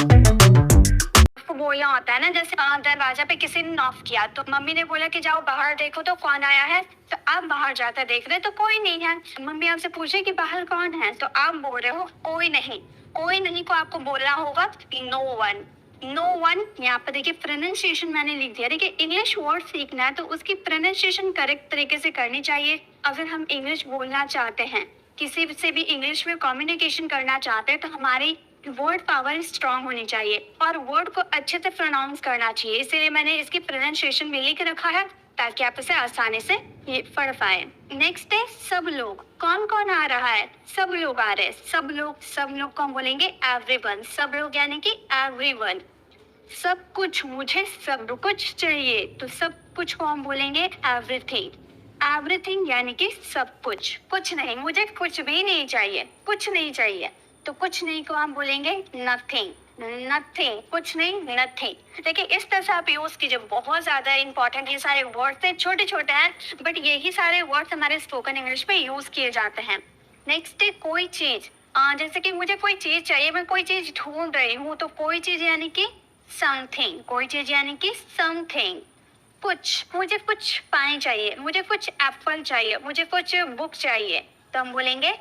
आपको बोलना होता है ना, जैसे दरवाजा पे किसी ने नॉक किया तो मम्मी ने बोला कि जाओ बाहर देखो तो कौन आया है, तो आप बाहर जाकर देख रहे तो कोई नहीं है। मम्मी आपसे पूछे कि बाहर कौन है, तो आप बोल रहे हो कोई नहीं। कोई नहीं को आपको बोलना होगा नो वन। नो वन यहाँ पर देखिए प्रोनाउंसिएशन मैंने लिख दिया। देखिए इंग्लिश वर्ड सीखना है तो उसकी प्रोनाउंसिएशन करेक्ट तरीके से करनी चाहिए। अगर हम इंग्लिश बोलना चाहते हैं, किसी से भी इंग्लिश में कम्युनिकेशन करना चाहते हैं, तो हमारी वर्ड पावर स्ट्रांग होनी चाहिए और वर्ड को अच्छे से प्रोनाउंस करना चाहिए। इसीलिए मैंने इसकी प्रोनाउंसिएशन में लिख रखा है ताकि आप इसे आसानी से ये पढ़ पाए। नेक्स्ट है सब लोग। कौन कौन आ रहा है? सब लोग आ रहे हैं। सब लोग, सब लोग को हम बोलेंगे एवरीवन। सब लोग यानी कि एवरीवन। सब कुछ, मुझे सब कुछ चाहिए तो सब कुछ को हम बोलेंगे एवरीथिंग। एवरीथिंग यानी कि सब कुछ। कुछ नहीं, मुझे कुछ भी नहीं चाहिए, कुछ नहीं चाहिए तो कुछ नहीं को हम बोलेंगे नथिंग। नथिंग, कुछ नहीं, नथिंग। देखिए इस तरह से आप यूज कीजिए। बहुत ज्यादा इंपॉर्टेंट ये सारे वर्ड्स हैं, छोटे छोटे हैं बट यही सारे वर्ड्स हमारे स्पोकन इंग्लिश में यूज किए जाते हैं। नेक्स्ट है कोई चीज। जैसे कि मुझे कोई चीज चाहिए, मैं कोई चीज ढूंढ रही हूँ, तो कोई चीज यानी कि समथिंग। कोई चीज यानी कि समथिंग। कुछ, मुझे कुछ पानी चाहिए, मुझे कुछ एप्पल चाहिए, मुझे कुछ बुक चाहिए, तो हम बोलेंगे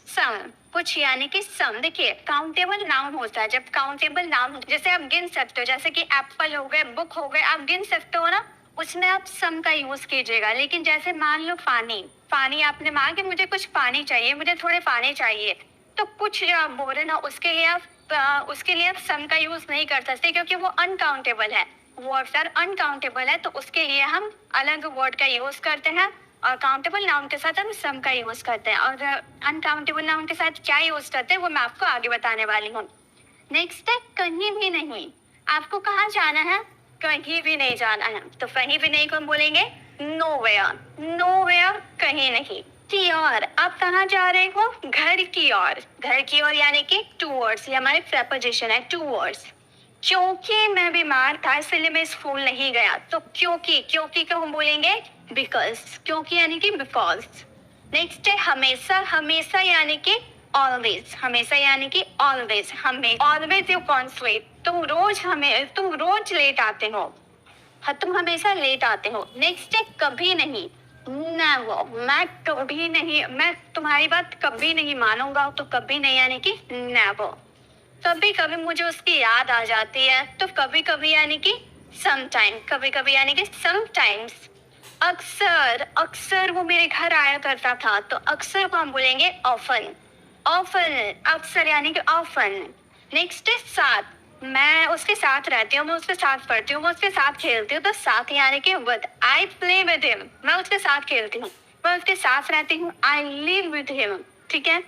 सम। कुछ यानी कि सम। देखिए काउंटेबल नाउन होता है। जब काउंटेबल नाउन, जैसे आप गिन सकते हो, जैसे कि एप्पल हो गए, बुक हो गए, आप गिन सकते हो ना, उसमें आप सम का यूज कीजिएगा। लेकिन जैसे मान लो पानी, पानी आपने मांगा कि मुझे कुछ पानी चाहिए, मुझे थोड़े पानी चाहिए, तो कुछ जो आप बोल रहे ना उसके लिए आप सम का यूज नहीं कर सकते क्योंकि वो अनकाउंटेबल है। वर्ड्स आर अनकाउंटेबल है तो उसके लिए हम अलग वर्ड का यूज करते हैं और काउंटेबल नाउन के साथ हम सम का यूज करते हैं। और अनकाउंटेबल नाउन के साथ क्या यूज करते हैं वो मैं आपको आगे बताने वाली हूँ। नेक्स्ट है कहीं भी नहीं। आपको कहाँ जाना है? कहीं भी नहीं जाना है तो कहीं भी नहीं को हम बोलेंगे नोवेयर। नोवेयर, कहीं नहीं। की ओर, आप कहाँ जा रहे हो? घर की ओर। घर की ओर यानी कि टूवर्ड्स, ये हमारी प्रेपोजिशन है, टूवर्ड्स। क्योंकि मैं बीमार था इसलिए मैं स्कूल नहीं गया, तो क्योंकि, क्योंकि को हम बोलेंगे बिकॉज। क्योंकि यानी कि बिकॉज। नेक्स्ट है हमेशा। हमेशा यानी कि ऑलवेज। हमेशा यानी कि ऑलवेज। हमें ऑलवेज यू कॉन्सुएट, तुम रोज लेट आते हो। हाँ, तुम हमेशा लेट आते हो। नेक्स्ट है कभी नहीं। नेवर, मैं कभी नहीं, मैं तुम्हारी बात कभी नहीं मानूंगा, तो कभी नहीं यानी कि नेवर। कभी कभी मुझे उसकी याद आ जाती है, तो कभी कभी यानी कि समटाइम। कभी कभी यानी कि समटाइम्स। अक्सर, अक्सर वो मेरे घर आया करता था, तो अक्सर को हम बोलेंगे ऑफन। ऑफन, अक्सर यानी कि ऑफन। नेक्स्ट है साथ। मैं उसके साथ रहती हूँ, मैं उसके साथ पढ़ती हूँ, मैं उसके साथ खेलती हूँ, तो साथ यानी कि with. I play with him, मैं उसके साथ खेलती हूँ, मैं उसके साथ रहती हूँ। आई लिव विद हिम, ठीक है।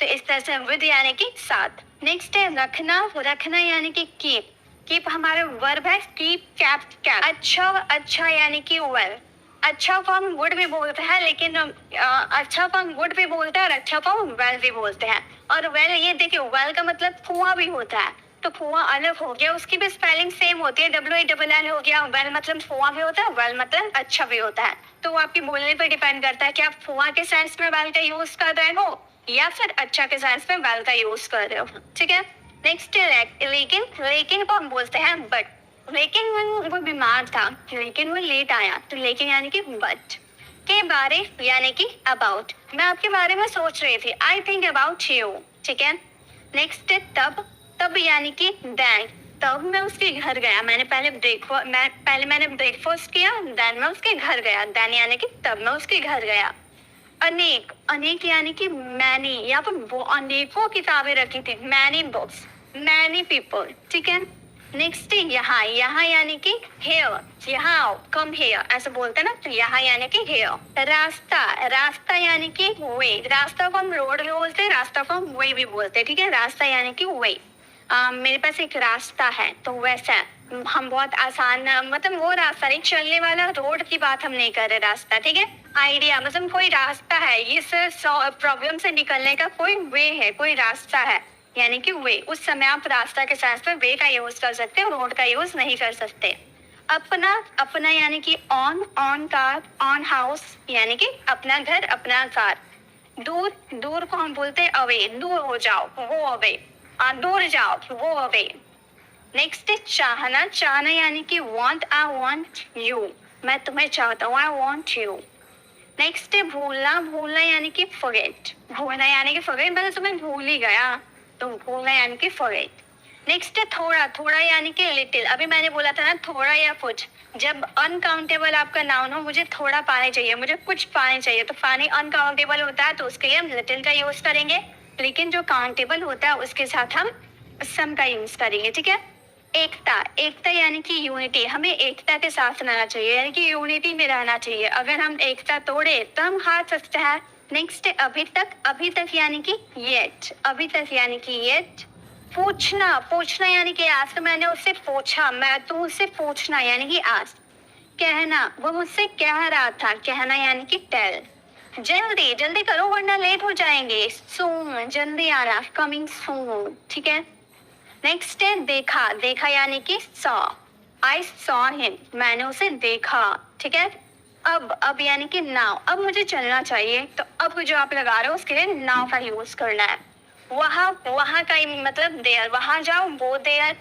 तो इस तरह से विद यानी कि साथ। नेक्स्ट है रखना। रखना यानी कि कीप। कीप हमारा वर्ब है, कीप, कैप, कैप। अच्छा, अच्छा यानी कि वेल। अच्छा को हम वुड भी बोलते हैं, लेकिन अच्छा को हम वुड भी बोलते हैं और अच्छा को हम वेल भी बोलते हैं। और वेल, ये देखिए वेल का मतलब कुआं भी होता है, तो कुआं अलग हो गया, उसकी भी स्पेलिंग सेम होती है, WALL हो गया। वेल मतलब कुआं भी होता है, वेल मतलब अच्छा भी होता है। तो वो आपकी बोलने पर डिपेंड करता है कि आप कुआं के सेंस में वेल का यूज कर रहे हो या फिर अच्छा के सेंस में वेल का यूज कर रहे हो, ठीक है। नेक्स्ट लेकिन। लेकिन को हम बोलते हैं बट। लेकिन वो बीमार था, लेकिन वो लेट आया, तो लेकिन यानी कि बट। के बारे यानी कि अबाउट। मैं आपके बारे में सोच रही थी, आई थिंक अबाउट यू, ठीक है। नेक्स्ट है तब। तब यानी कि देन। तब मैं उसके घर गया, पहले मैंने ब्रेकफास्ट किया, देन मैं उसके घर गया। देन यानी कि तब मैं उसके घर गया। अनेक। अनेक यानी कि मैनी, यहाँ पर वो अनेकों किताबें रखी थी, मैनी बुक्स, मैनी पीपल, ठीक है। नेक्स्ट यहाँ। यहाँ यानी कि हेयर। यहाँ आओ, कम हेयर, ऐसे बोलते हैं ना, तो यहाँ यानी कि हेयर। रास्ता। रास्ता यानी कि वे। रास्ता को हम रोड भी बोलते हैं, रास्ता को हम वे भी बोलते हैं, ठीक है। रास्ता यानी कि वे। मेरे पास एक रास्ता है, तो वैसा हम बहुत आसान, मतलब वो रास्ता नहीं, चलने वाला रोड की बात हम नहीं कर रहे, रास्ता, ठीक है। आइडिया मतलब कोई रास्ता है, इस प्रॉब्लम से निकलने का कोई वे है, कोई रास्ता है, यानी कि वे। उस समय आप रास्ता के साथ में वे का यूज कर सकते हो, रोड का यूज नहीं कर सकते। अपना। अपना यानी कि on, on car, on house, यानी कि अपना घर, अपना कार। दूर। दूर को हम बोलते हैं अवे, दूर हो जाओ, वो अवे। दूर जाओ, वो अवे। नेक्स्ट है चाहना, चाहना यानी कि want, I want you, मैं तुम्हें चाहता हूँ, I want you। नेक्स्ट है भूलना, भूलना यानी कि forget, भूलना यानी कि forget, मैं तो तुम्हें भूल ही गया, तो भूलना यानी कि forget। नेक्स्ट है थोड़ा, थोड़ा यानी कि लिटिल, अभी मैंने बोला था ना थोड़ा या कुछ, जब अनकाउंटेबल आपका नाउन हो, मुझे थोड़ा पानी चाहिए, मुझे कुछ पानी चाहिए, तो पानी अनकाउंटेबल होता है तो उसके लिए हम लिटिल का यूज करेंगे, लेकिन जो काउंटेबल होता है उसके साथ हम सम का यूज करेंगे, ठीक है। एकता, एकता यानी कि यूनिटी, हमें एकता के साथ रहना चाहिए, यानी कि यूनिटी में रहना चाहिए, अगर हम एकता तोड़े तो हम हार सकते हैं। नेक्स्ट है अभी तक, अभी तक यानी कि येट, अभी तक यानी कि येट। पूछना, पूछना यानी कि आज तो मैंने उससे पूछा, मैं तो उससे पूछना यानी कि आज। कहना, वो मुझसे कह रहा था, कहना यानी कि टेल। जल्दी, जल्दी करो वरना लेट हो जाएंगे, सून, जल्दी आना, कमिंग सून, ठीक है। नेक्स्ट है देखा, देखा यानी कि सॉ, आई सॉ हिम, मैंने उसे देखा, ठीक है। अब यानी कि नाउ, अब मुझे चलना चाहिए, तो अब जो आप लगा रहे हो उसके लिए नाउ का यूज करना है। वहाँ, वहाँ का मतलब देयर, वहाँ जाओ वो देयर,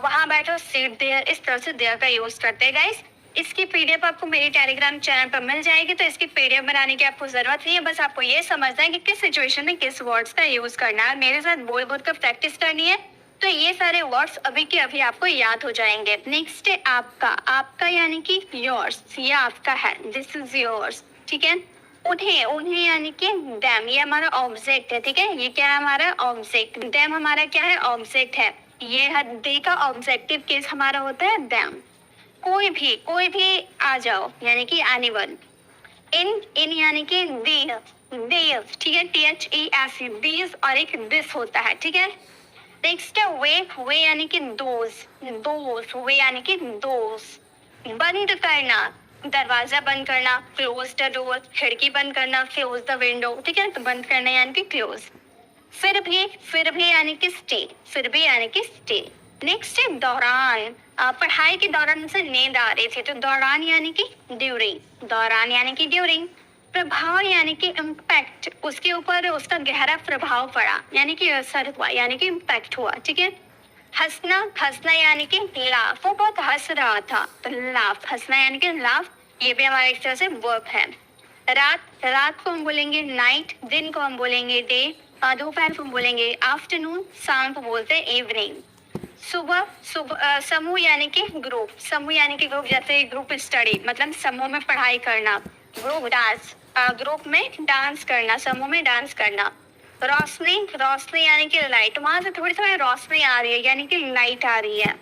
वहाँ बैठो सीट देयर, इस तरह से देयर का यूज करते हैं गाइस। इसकी पीडीएफ आपको मेरी टेलीग्राम चैनल पर मिल जाएगी, तो इसकी पीडीएफ बनाने की आपको जरूरत नहीं है, बस आपको ये समझना है कि किस सिचुएशन में किस वर्ड्स का यूज करना है, मेरे साथ बोल बोल कर प्रैक्टिस करनी है, तो ये सारे वर्ड्स अभी के अभी आपको याद हो जाएंगे। नेक्स्ट है आपका, आपका यानी कि योर्स, ये आपका है, दिस इज योर्स, ठीक है। उन्हें, उन्हें यानी कि डैम, ये हमारा ऑब्जेक्ट है, ठीक है, ये क्या है हमारा ऑब्जेक्ट, डैम हमारा क्या है ऑब्जेक्ट है, ये है दे का ऑब्जेक्टिव केस हमारा होता है डैम। कोई भी आ जाओ यानी कि एनीवन। इन, इन यानी कि दीज, ठीक है, THES, दीज, और एक दिस होता है, ठीक है। नेक्स्ट है वे यानी कि दोज, वे यानी कि दोज। बंद करना, दरवाजा बंद करना, क्लोज द डोर, खिड़की बंद करना, क्लोज द विंडो, ठीक है, तो बंद करना यानी कि क्लोज। फिर भी यानी कि स्टे, फिर भी यानी कि स्टे। नेक्स्ट है दौरान, पढ़ाई के दौरान मुझे नींद आ रही थी, तो दौरान यानी कि ड्यूरिंग, दौरान यानी कि ड्यूरिंग। प्रभाव यानी कि इम्पैक्ट, उसके ऊपर उसका गहरा प्रभाव पड़ा यानी कि असर हुआ यानी कि इम्पैक्ट हुआ, ठीक है। हंसना, हंसना यानी कि लाफ, वो बहुत हंस रहा था, तो लाफ, हंसना यानी कि लाफ, ये भी हमारा एक तरह से वर्ब है। रात, रात को हम बोलेंगे नाइट, दिन को हम बोलेंगे डे, दोपहर को हम बोलेंगे आफ्टरनून, शाम को बोलते हैं इवनिंग। सुबह, सुबह, समूह यानी कि ग्रुप, समूह यानी कि ग्रुप, जैसे ग्रुप स्टडी मतलब समूह में पढ़ाई करना। ग्रुप डांस, ग्रुप में डांस करना, समूह में डांस करना। रोशनी, रोशनी यानी कि लाइट, वहां से थोड़ी थोड़ी रोशनी आ रही है यानी कि लाइट आ रही है।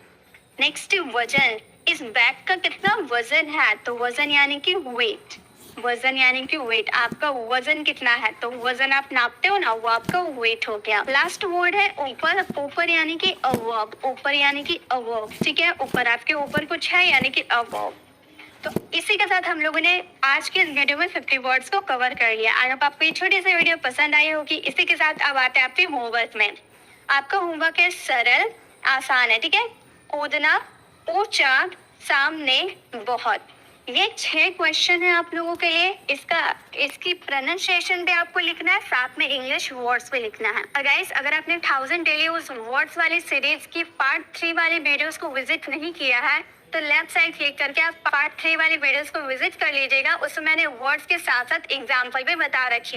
नेक्स्ट वजन, इस बैग का कितना वजन है, तो वजन यानी कि वेट, वजन यानी कि वेट, आपका वजन कितना है, तो वजन आप नापते हो ना, वो आपका वेट हो गया। लास्ट वर्ड है ऊपर, ऊपर यानी कि अवर्ब, ऊपर यानी कि अवर्ब, ठीक है, ऊपर आपके ऊपर कुछ है यानी कि अवर्ब। तो इसी के साथ हम लोगों ने आज के इस वीडियो में 50 वर्ड्स को कवर कर लिया। आई होप आपको ये छोटी सी वीडियो पसंद आई होगी। इसी के साथ अब आते हैं आपके होमवर्क में। आपका होमवर्क है सरल, आसान है, ठीक है। कूदना, ऊंचा, सामने, बहुत, ये 6 क्वेश्चन है आप लोगों के लिए। इसकी प्रोनाउंसिएशन भी आपको लिखना है, साथ में इंग्लिश वर्ड्स भी लिखना है। और गाइस, अगर आपने 1000 डेली यूज वर्ड्स वाली सीरीज की पार्ट 3 वाली वीडियोस को विजिट नहीं किया है, तो लेफ्ट साइड क्लिक करके आप पार्ट 3 वाली वीडियोस को विजिट कर लीजिएगा। उसमें मैंने वर्ड्स के साथ साथ एग्जाम्पल भी बता रखी है।